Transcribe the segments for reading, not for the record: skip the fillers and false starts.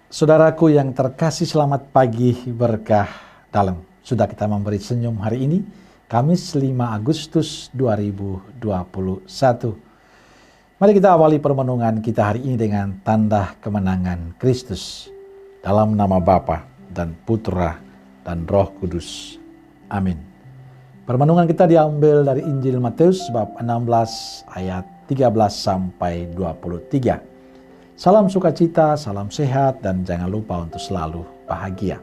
Saudaraku yang terkasih, selamat pagi berkah dalam. Sudah kita memberi senyum hari ini, Kamis 5 Agustus 2021. Mari kita awali permenungan kita hari ini dengan tanda kemenangan Kristus. Dalam nama Bapa dan Putra dan Roh Kudus. Amin. Permenungan kita diambil dari Injil Matius bab 16 ayat 13 sampai 23. Salam sukacita, salam sehat, dan jangan lupa untuk selalu bahagia.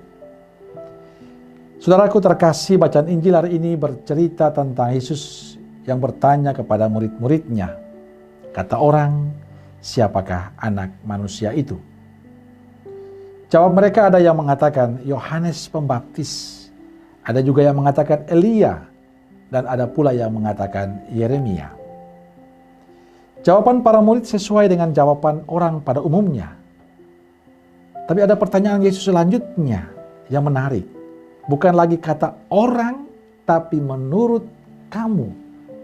Saudaraku terkasih, bacaan Injil hari ini bercerita tentang Yesus yang bertanya kepada murid-muridnya. Kata orang, siapakah anak manusia itu? Jawab mereka, ada yang mengatakan Yohanes Pembaptis, ada juga yang mengatakan Elia, dan ada pula yang mengatakan Yeremia. Jawaban para murid sesuai dengan jawaban orang pada umumnya. Tapi ada pertanyaan Yesus selanjutnya yang menarik. Bukan lagi kata orang, tapi menurut kamu,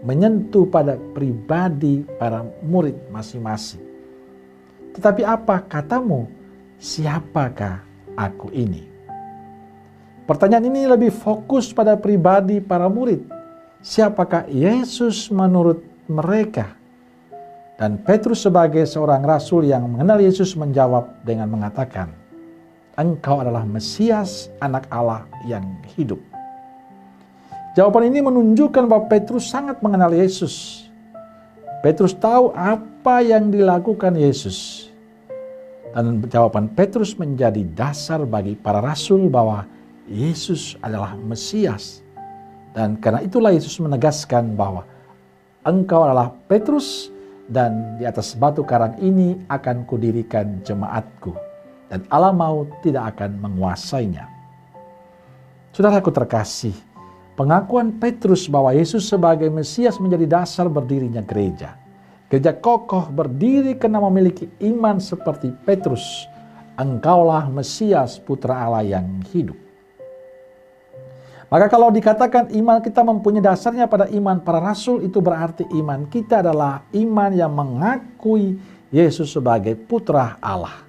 menyentuh pada pribadi para murid masing-masing. Tetapi apa katamu, siapakah aku ini? Pertanyaan ini lebih fokus pada pribadi para murid. Siapakah Yesus menurut mereka? Dan Petrus sebagai seorang rasul yang mengenal Yesus menjawab dengan mengatakan, Engkau adalah Mesias, anak Allah yang hidup. Jawaban ini menunjukkan bahwa Petrus sangat mengenal Yesus. Petrus tahu apa yang dilakukan Yesus. Dan jawaban Petrus menjadi dasar bagi para rasul bahwa Yesus adalah Mesias. Dan karena itulah Yesus menegaskan bahwa engkau adalah Petrus, dan di atas batu karang ini akan kudirikan jemaatku, dan Allah maut tidak akan menguasainya. Saudaraku terkasih, pengakuan Petrus bahwa Yesus sebagai Mesias menjadi dasar berdirinya gereja. Gereja kokoh berdiri karena memiliki iman seperti Petrus. Engkaulah Mesias, Putra Allah yang hidup. Maka kalau dikatakan iman kita mempunyai dasarnya pada iman para rasul, itu berarti iman kita adalah iman yang mengakui Yesus sebagai Putra Allah.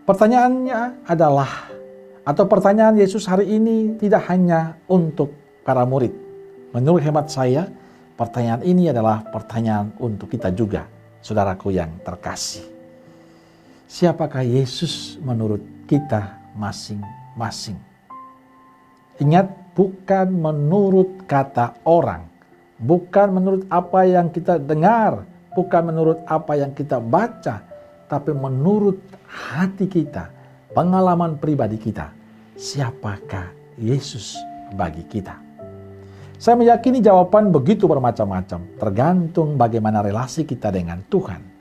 Pertanyaannya adalah, atau pertanyaan Yesus hari ini tidak hanya untuk para murid. Menurut hemat saya, pertanyaan ini adalah pertanyaan untuk kita juga, saudaraku yang terkasih. Siapakah Yesus menurut kita masing-masing? Ingat, bukan menurut kata orang, bukan menurut apa yang kita dengar, bukan menurut apa yang kita baca, tapi menurut hati kita, pengalaman pribadi kita. Siapakah Yesus bagi kita? Saya meyakini jawaban begitu bermacam-macam, tergantung bagaimana relasi kita dengan Tuhan.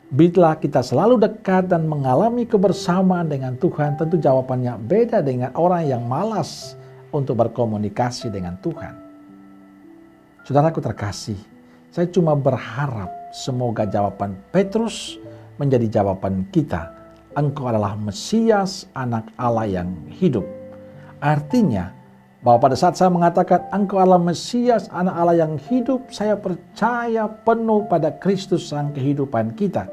Bila kita selalu dekat dan mengalami kebersamaan dengan Tuhan, tentu jawabannya beda dengan orang yang malas untuk berkomunikasi dengan Tuhan. Saudaraku terkasih, saya cuma berharap semoga jawaban Petrus menjadi jawaban kita. Engkau adalah Mesias, anak Allah yang hidup. Artinya, bahwa pada saat saya mengatakan engkau adalah Mesias, anak Allah yang hidup, saya percaya penuh pada Kristus sang kehidupan kita.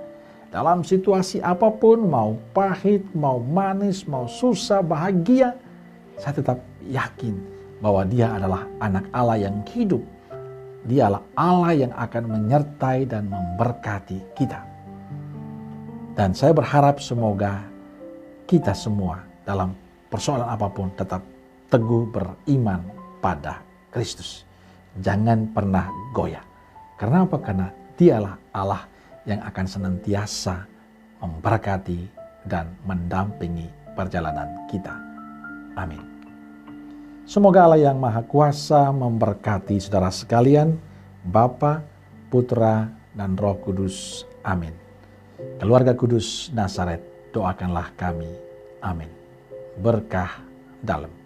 Dalam situasi apapun, mau pahit, mau manis, mau susah, bahagia, saya tetap yakin bahwa dia adalah anak Allah yang hidup. Dia adalah Allah yang akan menyertai dan memberkati kita. Dan saya berharap semoga kita semua dalam persoalan apapun tetap teguh beriman pada Kristus. Jangan pernah goyah. Karena apa? Karena dialah Allah yang akan senantiasa memberkati dan mendampingi perjalanan kita. Amin. Semoga Allah yang Maha Kuasa memberkati saudara sekalian, Bapa, Putra, dan Roh Kudus. Amin. Keluarga Kudus Nazaret, doakanlah kami. Amin. Berkah dalam.